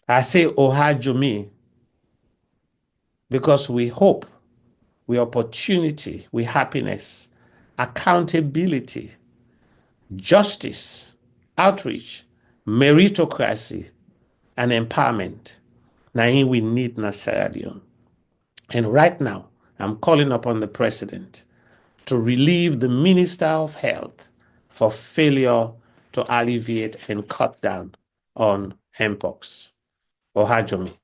I say Ohajumi because we hope, we opportunity, we happiness, accountability, justice, outreach, meritocracy, and empowerment. Now we need na Sierra Leone. And right now, I'm calling upon the president to relieve the Minister of Health for failure to alleviate and cut down on MPOX. Ohajomi,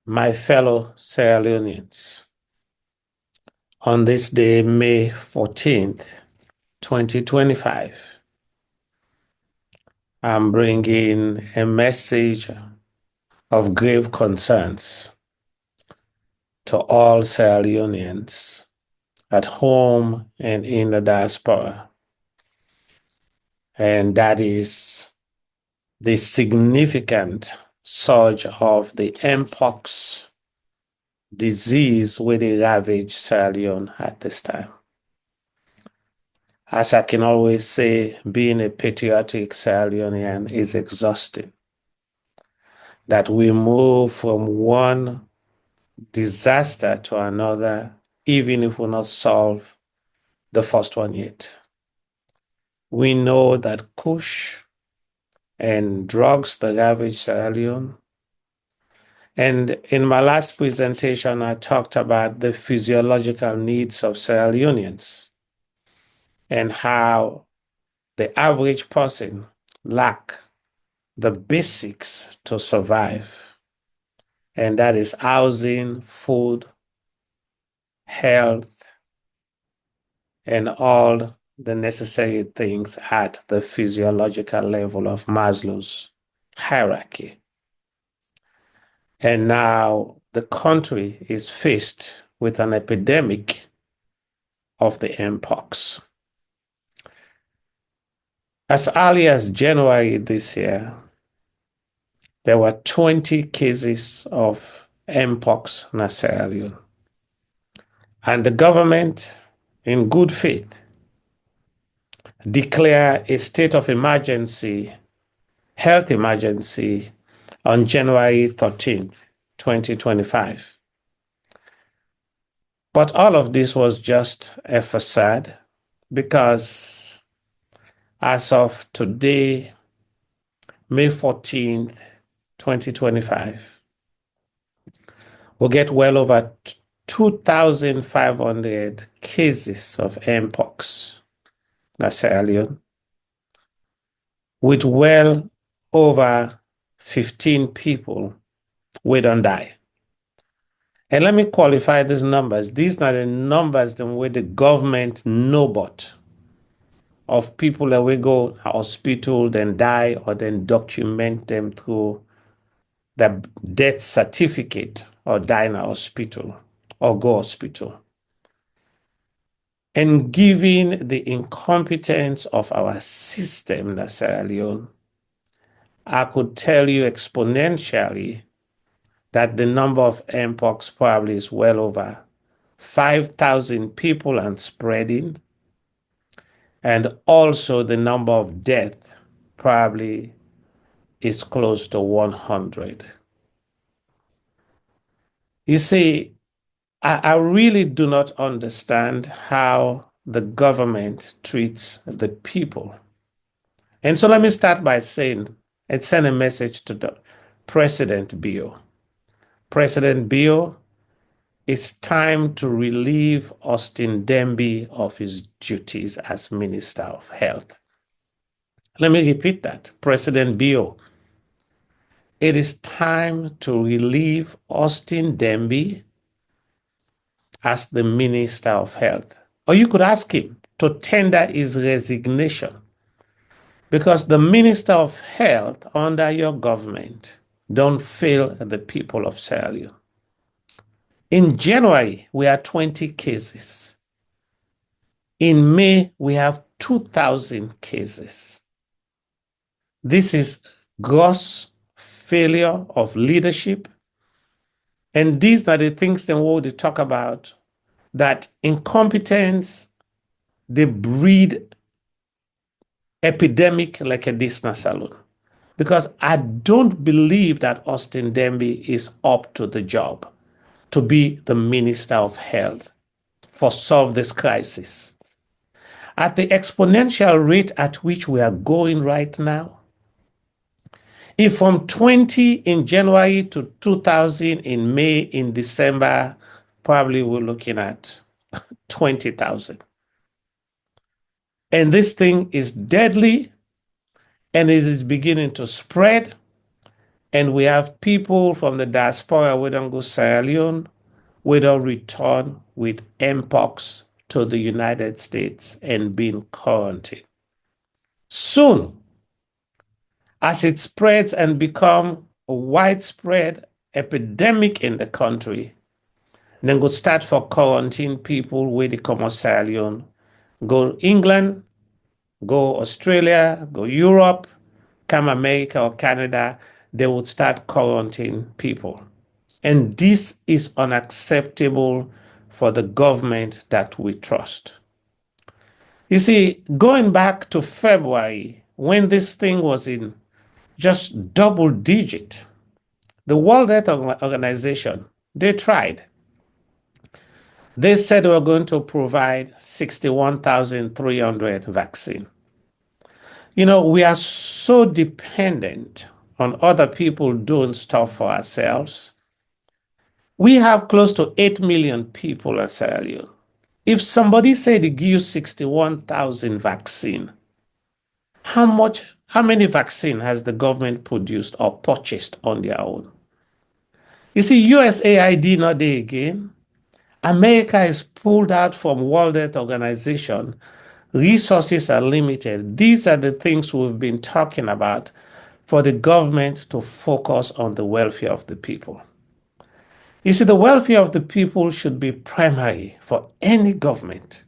my fellow Sierra Leoneans, on this day, May 14th, 2025, I'm bringing a message of grave concerns to all Sierra Leoneans at home and in the diaspora. And that is the significant surge of the MPOX disease with the ravaged Sierra Leone at this time. As I can always say, being a patriotic Sierra Leonean is exhausting. That we move from one disaster to another, even if we not solve the first one yet. We know that Kush and drugs that ravage Sierra Leone. And in my last presentation, I talked about the physiological needs of Sierra Leoneans and how the average person lack the basics to survive. And that is housing, food, health, and all the necessary things at the physiological level of Maslow's hierarchy. And now the country is faced with an epidemic of the MPOX. As early as January this year, there were 20 cases of MPOX in Sierra Leone. And the government, in good faith, declared a state of emergency, health emergency, on January 13th, 2025. But all of this was just a facade because as of today, May 14th, 2025, we'll get well over 2,500 cases of MPOX in Sierra Leone, with well over 15 people we don't die. And let me qualify these numbers. These are the numbers that way the government know about of people that we go to hospital, then die, or then document them through the death certificate or die in a hospital or go hospital. And given the incompetence of our system in Sierra Leone, I could tell you exponentially that the number of MPOX probably is well over 5,000 people and spreading. And also the number of deaths probably is close to 100. You see, I really do not understand how the government treats the people. And so let me start by saying and send a message to the President Bio. President Bio, it's time to relieve Austin Demby of his duties as Minister of Health. Let me repeat that. President Bio, it is time to relieve Austin Demby as the Minister of Health. Or you could ask him to tender his resignation because the Minister of Health under your government don't fail the people of Sierra Leone. In January, we had 20 cases. In May, we have 2,000 cases. This is gross failure of leadership. And these are the things that we talk about, that incompetence, they breed epidemic like a Disney salon. because I don't believe that Austin Demby is up to the job to be the Minister of Health for solve this crisis. At the exponential rate at which we are going right now, if from 20 in January to 2000 in May, in December, probably we're looking at 20,000. And this thing is deadly and it is beginning to spread. And we have people from the diaspora, we don't go Sierra Leone, we don't return with MPOX to the United States and being quarantined. Soon, as it spreads and become a widespread epidemic in the country, then go start for quarantine people where they come to Sierra Leone, go England, go Australia, go Europe, come America or Canada, they would start quarantining people. And this is unacceptable for the government that we trust. You see, going back to February, when this thing was in just double digit, the World Health Organization, they tried. They said they were going to provide 61,300 vaccine. You know, we are so dependent on other people doing stuff for ourselves. We have close to 8 million people in Sierra Leone. If somebody said they give you 61,000 vaccine, how many vaccine has the government produced or purchased on their own? You see, USAID not there again. America is pulled out from World Health Organization. Resources are limited. These are the things we've been talking about for the government to focus on the welfare of the people. You see, the welfare of the people should be primary for any government.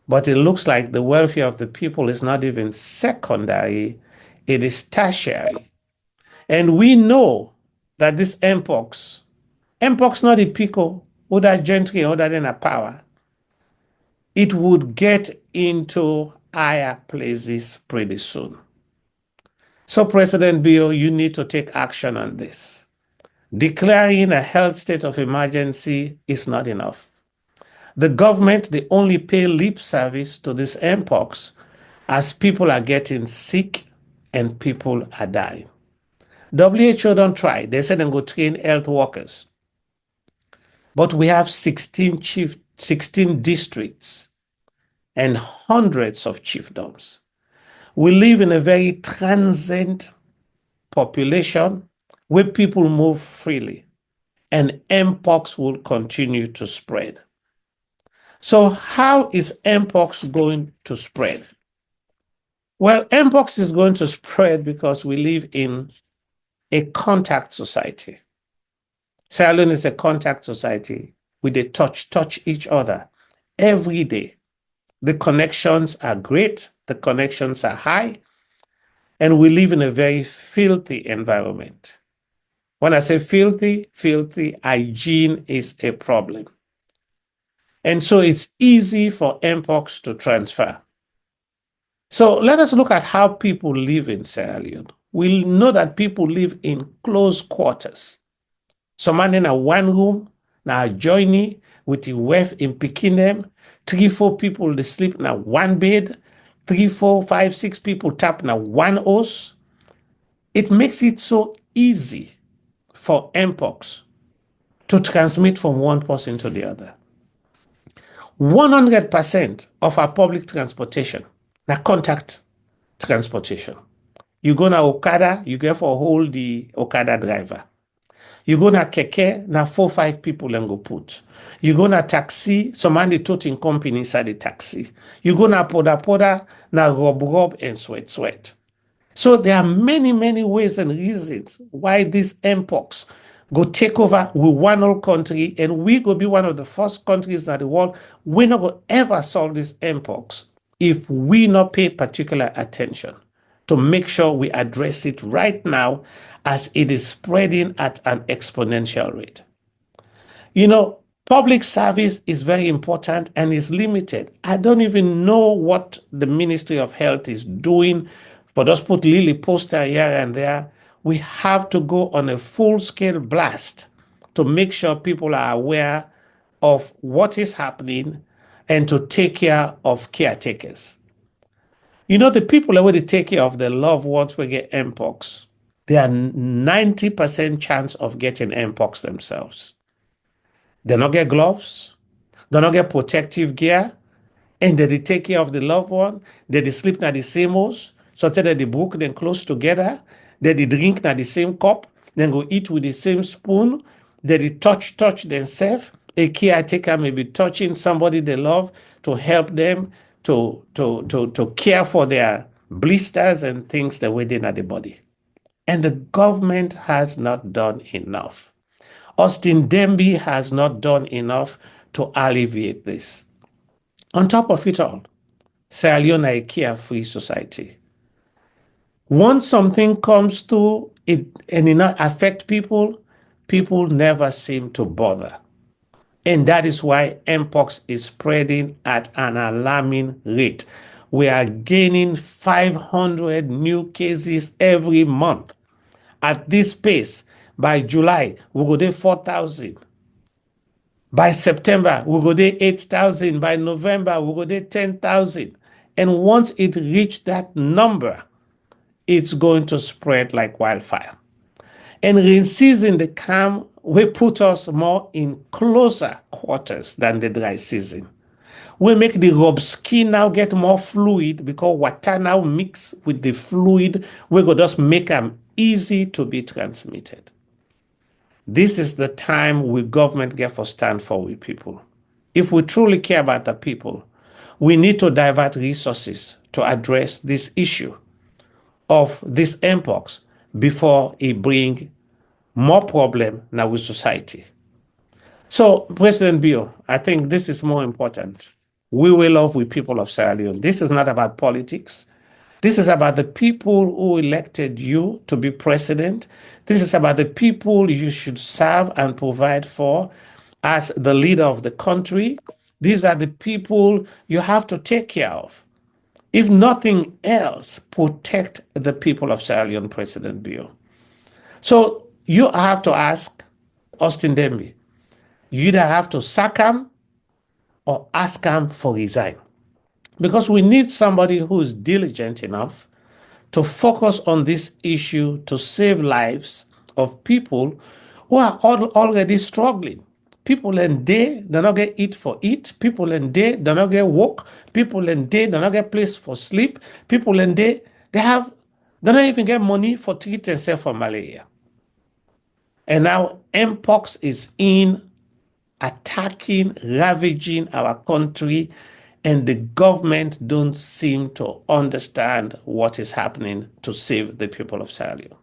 But it looks like the welfare of the people is not even secondary, it is tertiary. And we know that this MPOX not a pico, other gentry, other than a power, it would get into higher places pretty soon. So President Bill, you need to take action on this. Declaring a health state of emergency is not enough. The government, they only pay lip service to this MPOX as people are getting sick and people are dying. WHO don't try. They said they go train health workers. But we have 16 districts and hundreds of chiefdoms. We live in a very transient population where people move freely, and MPOX will continue to spread. So how is MPOX going to spread? Well, MPOX is going to spread because we live in a contact society. Sierra Leone is a contact society. We touch each other every day. The connections are great, the connections are high, and we live in a very filthy environment. When I say filthy, hygiene is a problem. And so it's easy for MPOX to transfer. So let us look at how people live in Sierra Leone. We know that people live in close quarters. Some man in a one room, now joining with the wife in picking them. 3-4 people they sleep in a one bed. 3-4-5-6 people tap in a one house. It makes it so easy for MPOX to transmit from one person to the other. 100% of our public transportation, now contact transportation. You go na Okada, you get for hold the Okada driver. You go na keke, na 4-5 people and go put. You go na taxi, some man the toting company inside the taxi. You go na poda, na rub and sweat. So there are many ways and reasons why this MPOX go take over with one whole country, and we go be one of the first countries in the world. We're not going to ever solve this MPOX if we not pay particular attention to make sure we address it right now as it is spreading at an exponential rate. You know, public service is very important and is limited. I don't even know what the Ministry of Health is doing or just put Lily poster here and there. We have to go on a full-scale blast to make sure people are aware of what is happening and to take care of caretakers. You know, the people that will take care of their loved ones will get MPOX. They are 90% chance of getting MPOX themselves. They not get gloves, they not get protective gear, and they take care of the loved one. They sleep na the same house, so that they book them close together. They drink na the same cup, then go eat with the same spoon. They touch themselves. A caretaker may be touching somebody they love to help them to care for their blisters and things that within at the body. And the government has not done enough. Austin Demby has not done enough to alleviate this. On top of it all, Sierra Leone is a carefree society. Once something comes to it and it not affect people, people never seem to bother. And that is why MPOX is spreading at an alarming rate. We are gaining 500 new cases every month. At this pace, by July, we go to 4,000. By September, we go to 8,000. By November, we go to 10,000. And once it reaches that number, it's going to spread like wildfire. And in season, the calm will put us more in closer quarters than the dry season. We make the rub skin now get more fluid because water now mix with the fluid. We go just make them easy to be transmitted. This is the time we government get for stand for we people. If we truly care about the people, we need to divert resources to address this issue of this MPOX before it bring more problem now with society. So, President Bio, I think this is more important. We will love with people of Sierra Leone. This is not about politics. This is about the people who elected you to be president. This is about the people you should serve and provide for as the leader of the country. These are the people you have to take care of. If nothing else, protect the people of Sierra Leone, President Bio. So you have to ask Austin Demby. You either have to sack him or ask him for resign. Because we need somebody who is diligent enough to focus on this issue to save lives of people who are already struggling. People in day, they not get eat for eat. People in day, they not get work. People in day, they not get place for sleep. People in day, they don't even get money for treat themselves for malaria. And now MPOX is in attacking, ravaging our country, and the government don't seem to understand what is happening to save the people of Sierra Leone.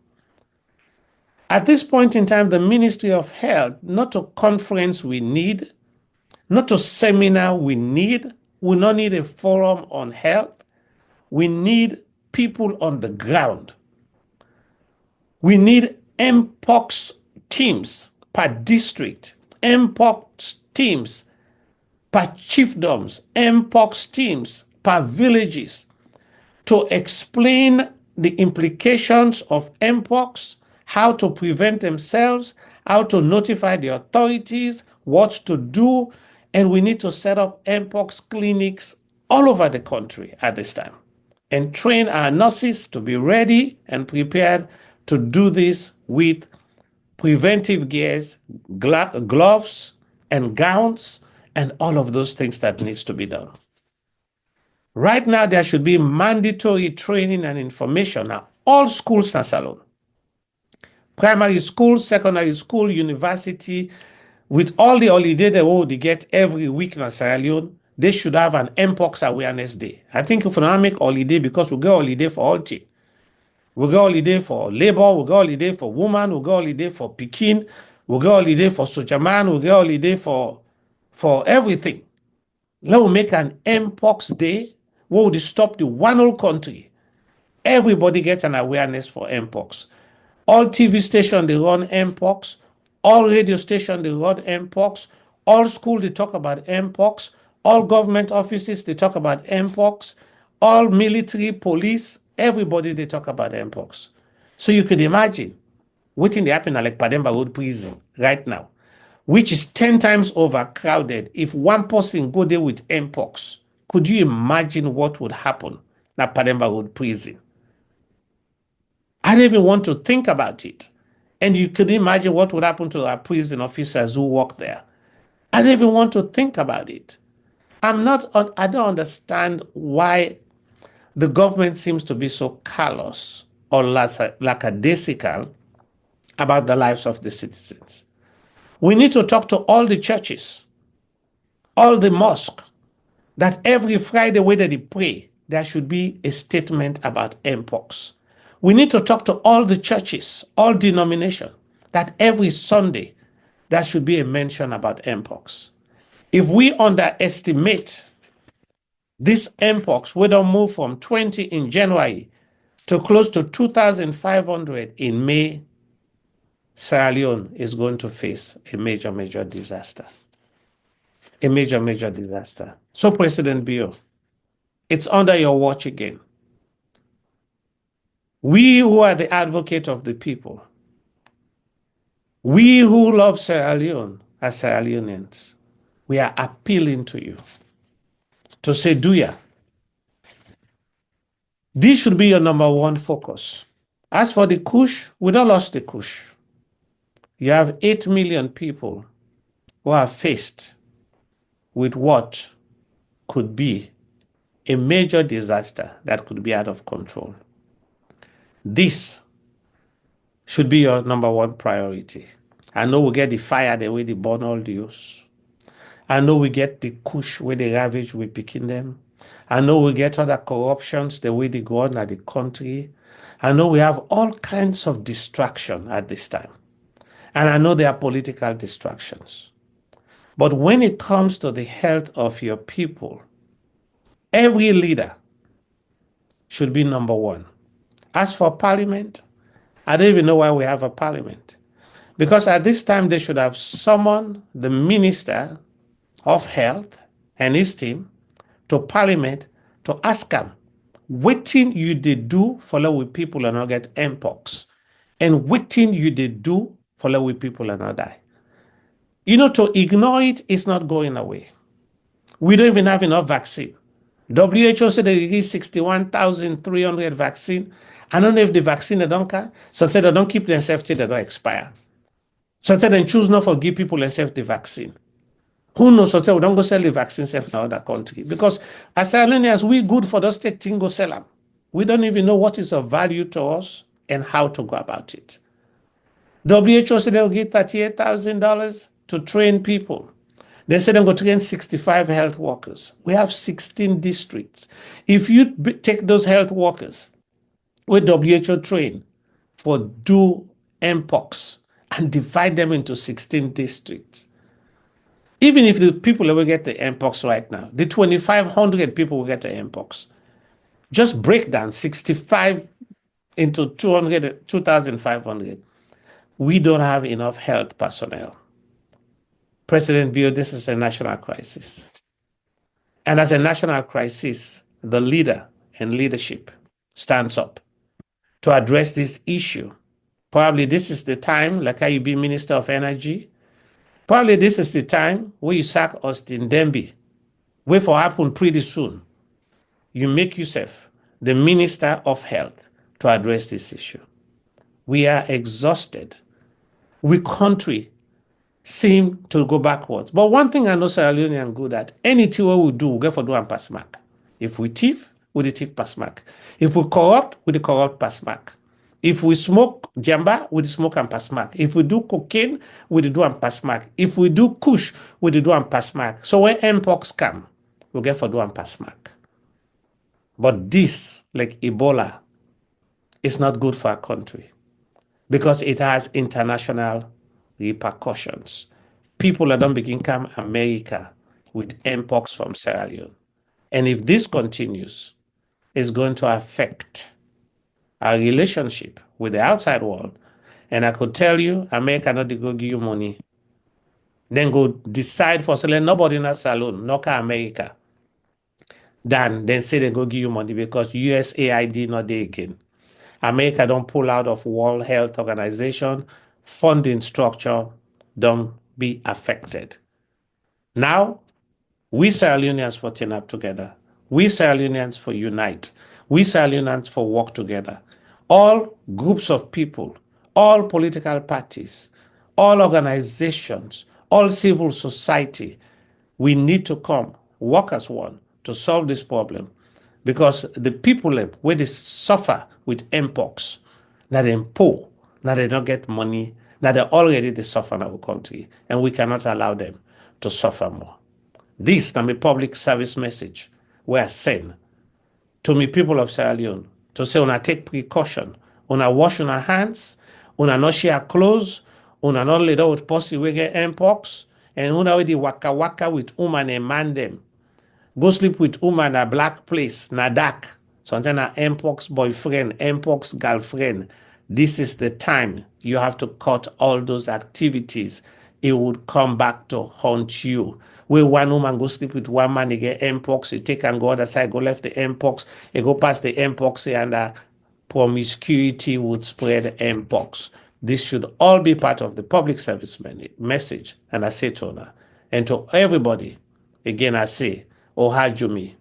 At this point in time, the Ministry of Health, not a conference we need, not a seminar we not need a forum on health. We need people on the ground. We need MPOX teams per district, MPOX teams per chiefdoms, MPOX teams per villages to explain the implications of MPOX, how to prevent themselves, how to notify the authorities, what to do, and we need to set up MPOX clinics all over the country at this time and train our nurses to be ready and prepared to do this with preventive gears, gloves, and gowns, and all of those things that needs to be done. Right now, there should be mandatory training and information at all schools in Salon. Primary school, secondary school, university, with all the holiday they get every week in Sierra Leone, they should have an MPOX awareness day. I think if we don't make holiday because we get holiday for all things. We go holiday for labor, we go holiday for woman, we go holiday for Pekin, we go holiday for Sojaman, we go holiday for everything. Let me make an MPOX day where we stop the one whole country. Everybody gets an awareness for MPOX. All TV stations, they run MPOX. All radio stations, they run MPOX. All schools, they talk about MPOX. All government offices, they talk about MPOX. All military, police, everybody they talk about MPOX. So you could imagine waiting to happen at like Pademba Road Prison right now, which is 10 times overcrowded. If one person go there with MPOX, could you imagine what would happen at Pademba Road Prison? I don't even want to think about it. And you could imagine what would happen to our prison officers who work there. I don't even want to think about it. I don't understand why the government seems to be so callous or lackadaisical about the lives of the citizens. We need to talk to all the churches, all the mosques, that every Friday when they pray, there should be a statement about MPOX. We need to talk to all the churches, all denominations, that every Sunday there should be a mention about MPOX. If we underestimate this MPOX, we don't move from 20 in January to close to 2,500 in May, Sierra Leone is going to face a major, major disaster. A major, major disaster. So, President Bio, it's under your watch again. We who are the advocate of the people, we who love Sierra Leone as Sierra Leoneans, we are appealing to you to say, do ya? This should be your number one focus. As for the Kush, we don't lost the Kush. You have 8 million people who are faced with what could be a major disaster that could be out of control. This should be your number one priority. I know we get the fire the way they burn all the use. I know we get the Kush where they ravage, we picking them. I know we get other corruptions the way they go on at the country. I know we have all kinds of distraction at this time. And I know there are political distractions. But when it comes to the health of your people, every leader should be number one. As for parliament, I don't even know why we have a parliament. Because at this time, they should have summoned the Minister of Health and his team to parliament to ask them, wetin you did do follow with people and not get MPOX, and wetin you did do follow with people and not die. To ignore it is not going away. We don't even have enough vaccine. WHO said they released 61,300 vaccine. I don't know if the vaccine they don't carry. Sometimes they don't keep themselves till they don't expire. Sometimes they choose not to give people themselves the vaccine. Who knows? Sometimes we don't go sell the vaccine in other country. Because as Iranians, we good for those state thing go sell them. We don't even know what is of value to us and how to go about it. WHO said they'll give $38,000 to train people. They said they're going to train 65 health workers. We have 16 districts. If you take those health workers with WHO train for do MPOX and divide them into 16 districts, even if the people will get the MPOX right now, the 2,500 people will get the MPOX. Just break down 65 into 2,500. We don't have enough health personnel. President Bio, this is a national crisis. And as a national crisis, the leader and leadership stands up to address this issue. Probably this is the time, like how you be Minister of Energy, probably this is the time where you sack Austin Demby. Wait for happen pretty soon. You make yourself the Minister of Health to address this issue. We are exhausted. We country seem to go backwards. But one thing I know Sierra Leonean good at, anything we do, we get for do and pass mark. If we thief, we the thief pass mark. If we corrupt, we the corrupt pass mark. If we smoke jamba, we the smoke and pass mark. If we do cocaine, we the do and pass mark. If we do kush, we the do and pass mark. So when MPOX come, we get for do and pass mark. But this, like Ebola, is not good for our country because it has international repercussions. People that don't begin come America with MPOX from Sierra Leone. And if this continues, it's going to affect our relationship with the outside world. And I could tell you, America not to go give you money. Then go decide for selling nobody in a salon, knock America. than then say they go give you money because USAID not there again. America don't pull out of World Health Organization, funding structure don't be affected. Now, we Sierra Leoneans for team up together. We Sierra Leoneans for unite. We Sierra Leoneans for work together. All groups of people, all political parties, all organizations, all civil society, we need to come work as one to solve this problem because the people where they suffer with MPOX, now they poor, now they don't get money, now they already they suffer in our country, and we cannot allow them to suffer more. This is my public service message where I send to me people of Sierra Leone to say una take precaution, una wash una hands, una not share clothes, una not lay down with pussy we get MPOX, and una already waka waka with woman and man them. Go sleep with woman a black place, na dark. Sometimes na MPOX boyfriend, MPOX girlfriend. This is the time you have to cut all those activities. It would come back to haunt you. Where one woman go sleep with one man, he get MPOX, he take and go other side, go left the MPOX, he go past the MPOX, and promiscuity would spread MPOX. This should all be part of the public service message. And I say to her, and to everybody, again I say, Ohajumi,